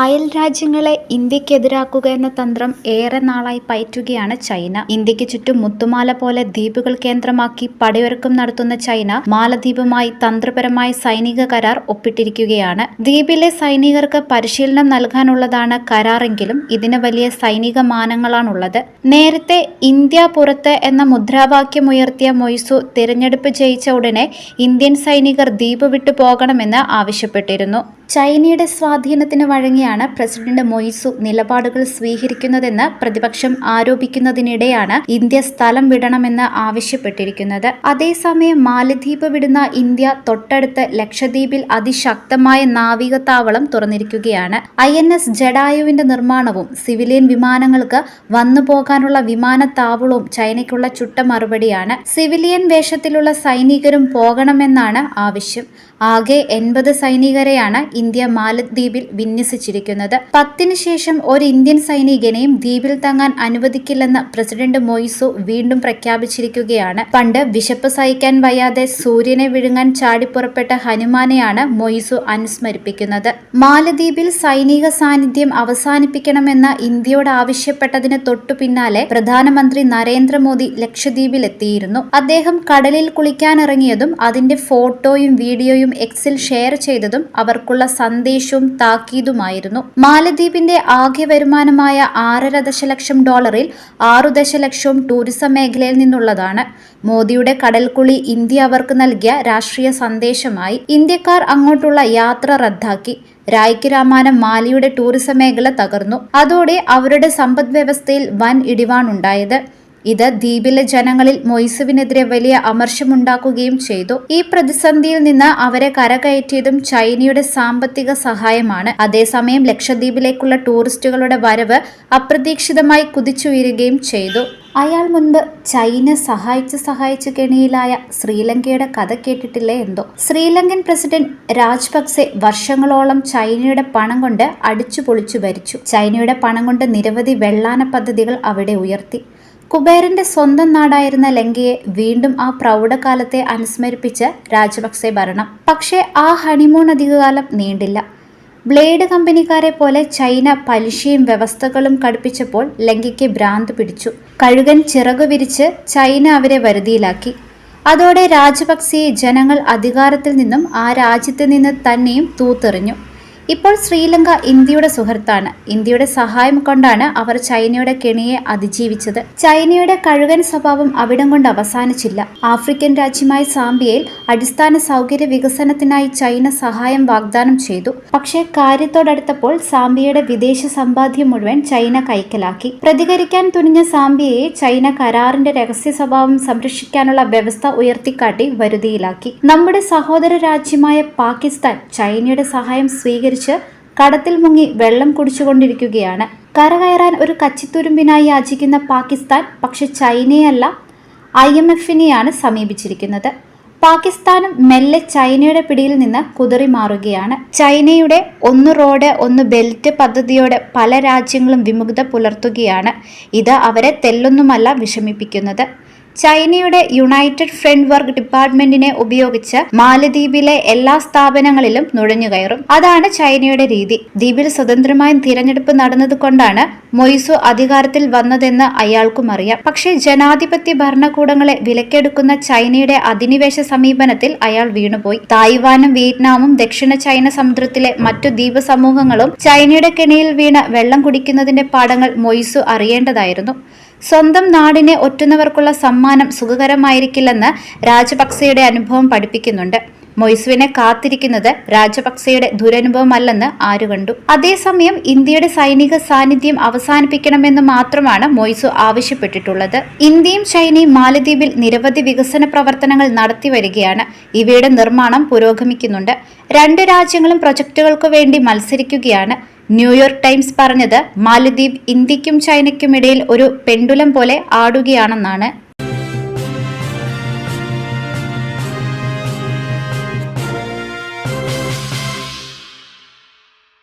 അയൽ രാജ്യങ്ങളെ ഇന്ത്യക്കെതിരാക്കുക എന്ന തന്ത്രം ഏറെ നാളായി പയറ്റുകയാണ് ചൈന. ഇന്ത്യക്ക് ചുറ്റും മുത്തുമാല പോലെ ദ്വീപുകൾ കേന്ദ്രമാക്കി പടയൊരുക്കം നടത്തുന്ന ചൈന മാലദ്വീപുമായി തന്ത്രപരമായ സൈനിക കരാർ ഒപ്പിട്ടിരിക്കുകയാണ്. ദ്വീപിലെ സൈനികർക്ക് പരിശീലനം നൽകാനുള്ളതാണ് കരാറെങ്കിലും ഇതിന് വലിയ സൈനിക മാനങ്ങളാണുള്ളത്. നേരത്തെ ഇന്ത്യ പുറത്ത് എന്ന മുദ്രാവാക്യമുയർത്തിയ മൊയ്സു തിരഞ്ഞെടുപ്പ് ജയിച്ച ഉടനെ ഇന്ത്യൻ സൈനികർ ദ്വീപ് വിട്ടു പോകണമെന്ന് ആവശ്യപ്പെട്ടിരുന്നു. ചൈനയുടെ സ്വാധീനത്തിന് വഴങ്ങിയാണ് പ്രസിഡന്റ് മൊയ്സു നിലപാടുകൾ സ്വീകരിക്കുന്നതെന്ന് പ്രതിപക്ഷം ആരോപിക്കുന്നതിനിടെയാണ് ഇന്ത്യ സ്ഥലം വിടണമെന്ന് ആവശ്യപ്പെട്ടിരിക്കുന്നത്. അതേസമയം മാലദ്വീപ് വിടുന്ന ഇന്ത്യ തൊട്ടടുത്ത് ലക്ഷദ്വീപിൽ അതിശക്തമായ നാവിക താവളം തുറന്നിരിക്കുകയാണ്. INS ജഡായുവിന്റെ നിർമ്മാണവും സിവിലിയൻ വിമാനങ്ങൾക്ക് വന്നുപോകാനുള്ള വിമാനത്താവളവും ചൈനയ്ക്കുള്ള ചുട്ട മറുപടിയാണ്. സിവിലിയൻ വേഷത്തിലുള്ള സൈനികരും പോകണമെന്നാണ് ആവശ്യം. ആകെ 80 സൈനികരെയാണ് ഇന്ത്യ മാലദ്വീപിൽ വിന്യസിച്ചിരിക്കുന്നത്. 10-ന് ശേഷം ഒരു ഇന്ത്യൻ സൈനികനെയും ദ്വീപിൽ തങ്ങാൻ അനുവദിക്കില്ലെന്ന് പ്രസിഡന്റ് മൊയ്സു വീണ്ടും പ്രഖ്യാപിച്ചിരിക്കുകയാണ്. പണ്ട് വിശപ്പ് സഹിക്കാൻ വയ്യാതെ സൂര്യനെ വിഴുങ്ങാൻ ചാടിപ്പുറപ്പെട്ട ഹനുമാനെയാണ് മൊയ്സു അനുസ്മരിപ്പിക്കുന്നത്. മാലദ്വീപിൽ സൈനിക സാന്നിധ്യം അവസാനിപ്പിക്കണമെന്ന് ഇന്ത്യയോട് ആവശ്യപ്പെട്ടതിന് തൊട്ടു പിന്നാലെ പ്രധാനമന്ത്രി നരേന്ദ്രമോദി ലക്ഷദ്വീപിലെത്തിയിരുന്നു. അദ്ദേഹം കടലിൽ കുളിക്കാനിറങ്ങിയതും അതിന്റെ ഫോട്ടോയും വീഡിയോയും എക്സിൽ ഷെയർ ചെയ്തതും അവർക്കുള്ള സന്ദേശവും താക്കീതുമായിരുന്നു. മാലദ്വീപിന്റെ ആകെ വരുമാനമായ $6.5 ദശലക്ഷം 6 ദശലക്ഷവും ടൂറിസം മേഖലയിൽ നിന്നുള്ളതാണ്. മോദിയുടെ കടൽക്കുളി ഇന്ത്യ അവർക്ക് നൽകിയ രാഷ്ട്രീയ സന്ദേശമായി. ഇന്ത്യക്കാർ അങ്ങോട്ടുള്ള യാത്ര റദ്ദാക്കി. രായ്ക്ക് രാമാനം മാലിയുടെ ടൂറിസം മേഖല തകർന്നു. അതോടെ അവരുടെ സമ്പദ് വ്യവസ്ഥയിൽ വൻ ഇടിവാണുണ്ടായത്. ഇത് ദ്വീപിലെ ജനങ്ങളിൽ മൊയ്സുവിനെതിരെ വലിയ അമർഷമുണ്ടാക്കുകയും ചെയ്തു. ഈ പ്രതിസന്ധിയിൽ നിന്ന് അവരെ കരകയറ്റിയതും ചൈനയുടെ സാമ്പത്തിക സഹായമാണ്. അതേസമയം ലക്ഷദ്വീപിലേക്കുള്ള ടൂറിസ്റ്റുകളുടെ വരവ് അപ്രതീക്ഷിതമായി കുതിച്ചുയരുകയും ചെയ്തു. അയാൾ മുൻപ് ചൈന സഹായിച്ച് കെണിയിലായ ശ്രീലങ്കയുടെ കഥ കേട്ടിട്ടില്ലേ എന്തോ. ശ്രീലങ്കൻ പ്രസിഡന്റ് രാജപക്സെ വർഷങ്ങളോളം ചൈനയുടെ പണം കൊണ്ട് അടിച്ചു പൊളിച്ചു ഭരിച്ചു. ചൈനയുടെ പണം കൊണ്ട് നിരവധി വെള്ളാന പദ്ധതികൾ അവിടെ ഉയർത്തി. കുബേരന്റെ സ്വന്തം നാടായിരുന്ന ലങ്കയെ വീണ്ടും ആ പ്രൗഢകാലത്തെ അനുസ്മരിപ്പിച്ച് രാജപക്സെ ഭരണം. പക്ഷേ ആ ഹണിമൂൺ അധികകാലം നീണ്ടില്ല. ബ്ലേഡ് കമ്പനിക്കാരെ പോലെ ചൈന പലിശയും വ്യവസ്ഥകളും കടുപ്പിച്ചപ്പോൾ ലങ്കയ്ക്ക് ഭ്രാന്ത് പിടിച്ചു. കഴുകൻ ചിറകു വിരിച്ച് ചൈന അവരെ വരുതിയിലാക്കി. അതോടെ രാജപക്സെയെ ജനങ്ങൾ അധികാരത്തിൽ നിന്നും ആ രാജ്യത്ത് നിന്ന് തന്നെയും തൂത്തെറിഞ്ഞു. ഇപ്പോൾ ശ്രീലങ്ക ഇന്ത്യയുടെ സുഹൃത്താണ്. ഇന്ത്യയുടെ സഹായം കൊണ്ടാണ് അവർ ചൈനയുടെ കെണിയെ അതിജീവിച്ചത്. ചൈനയുടെ കഴുകൻ സ്വഭാവം അവിടം കൊണ്ട് അവസാനിച്ചില്ല. ആഫ്രിക്കൻ രാജ്യമായ സാംബിയയിൽ അടിസ്ഥാന സൗകര്യ വികസനത്തിനായി ചൈന സഹായം വാഗ്ദാനം ചെയ്തു. പക്ഷേ കാര്യത്തോടടുത്തപ്പോൾ സാംബിയയുടെ വിദേശ സമ്പാദ്യം മുഴുവൻ ചൈന കൈക്കലാക്കി. പ്രതികരിക്കാൻ തുനിഞ്ഞ സാംബിയയെ ചൈന കരാറിന്റെ രഹസ്യ സ്വഭാവം സംരക്ഷിക്കാനുള്ള വ്യവസ്ഥ ഉയർത്തിക്കാട്ടി വരുതിയിലാക്കി. നമ്മുടെ സഹോദര രാജ്യമായ പാകിസ്ഥാൻ ചൈനയുടെ സഹായം സ്വീകരിച്ചു കടത്തിൽ മുങ്ങി വെള്ളം കുടിച്ചുകൊണ്ടിരിക്കുകയാണ്. കരകയറാൻ ഒരു കച്ചിത്തുരുമ്പിനായി യാചിക്കുന്ന പാകിസ്ഥാൻ പക്ഷെ ചൈനയല്ല IMFനെയാണ് സമീപിച്ചിരിക്കുന്നത്. പാകിസ്ഥാനും മെല്ലെ ചൈനയുടെ പിടിയിൽ നിന്ന് കുതറി മാറുകയാണ്. ചൈനയുടെ ഒന്ന് റോഡ് ഒന്ന് ബെൽറ്റ് പദ്ധതിയോടെ പല രാജ്യങ്ങളും വിമുഖത പുലർത്തുകയാണ്. ഇത് അവരെ തെല്ലൊന്നുമല്ല വിഷമിപ്പിക്കുന്നത്. ചൈനയുടെ യുണൈറ്റഡ് ഫ്രണ്ട് വർക്ക് ഡിപ്പാർട്ട്മെന്റിനെ ഉപയോഗിച്ച് മാലദ്വീപിലെ എല്ലാ സ്ഥാപനങ്ങളിലും നുഴഞ്ഞുകയറും. അതാണ് ചൈനയുടെ രീതി. ദ്വീപിൽ സ്വതന്ത്രമായ തിരഞ്ഞെടുപ്പ് നടന്നതുകൊണ്ടാണ് മൊയ്സു അധികാരത്തിൽ വന്നതെന്ന് അയാൾക്കും അറിയാം. പക്ഷേ ജനാധിപത്യ ഭരണകൂടങ്ങളെ വിലക്കെടുക്കുന്ന ചൈനയുടെ അധിനിവേശ സമീപനത്തിൽ അയാൾ വീണുപോയി. തായ്വാനും വിയറ്റ്നാമും ദക്ഷിണ ചൈന സമുദ്രത്തിലെ മറ്റു ദ്വീപ് സമൂഹങ്ങളും ചൈനയുടെ കെണിയിൽ വീണ് വെള്ളം കുടിക്കുന്നതിന്റെ പാഠങ്ങൾ മൊയ്സു അറിയേണ്ടതായിരുന്നു. സ്വന്തം നാടിനെ ഒറ്റുന്നവർക്കുള്ള സമ്മാനം സുഖകരമായിരിക്കില്ലെന്ന് രാജപക്സെയുടെ അനുഭവം പഠിപ്പിക്കുന്നുണ്ട്. മൊയ്സുവിനെ കാത്തിരിക്കുന്നത് രാജപക്സെയുടെ ദുരനുഭവമല്ലെന്ന് ആരു കണ്ടു. അതേസമയം ഇന്ത്യയുടെ സൈനിക സാന്നിധ്യം അവസാനിപ്പിക്കണമെന്ന് മാത്രമാണ് മൊയ്സു ആവശ്യപ്പെട്ടിട്ടുള്ളത്. ഇന്ത്യയും ചൈനയും മാലദ്വീപിൽ നിരവധി വികസന പ്രവർത്തനങ്ങൾ നടത്തി വരികയാണ്. ഇവയുടെ നിർമ്മാണം പുരോഗമിക്കുന്നുണ്ട്. 2 രാജ്യങ്ങളും പ്രൊജക്ടുകൾക്കു വേണ്ടി മത്സരിക്കുകയാണ്. ന്യൂയോർക്ക് ടൈംസ് പറഞ്ഞത് മാലദ്വീപ് ഇന്ത്യക്കും ചൈനയ്ക്കുമിടയിൽ ഒരു പെൻഡുലം പോലെ ആടുകയാണെന്നാണ്.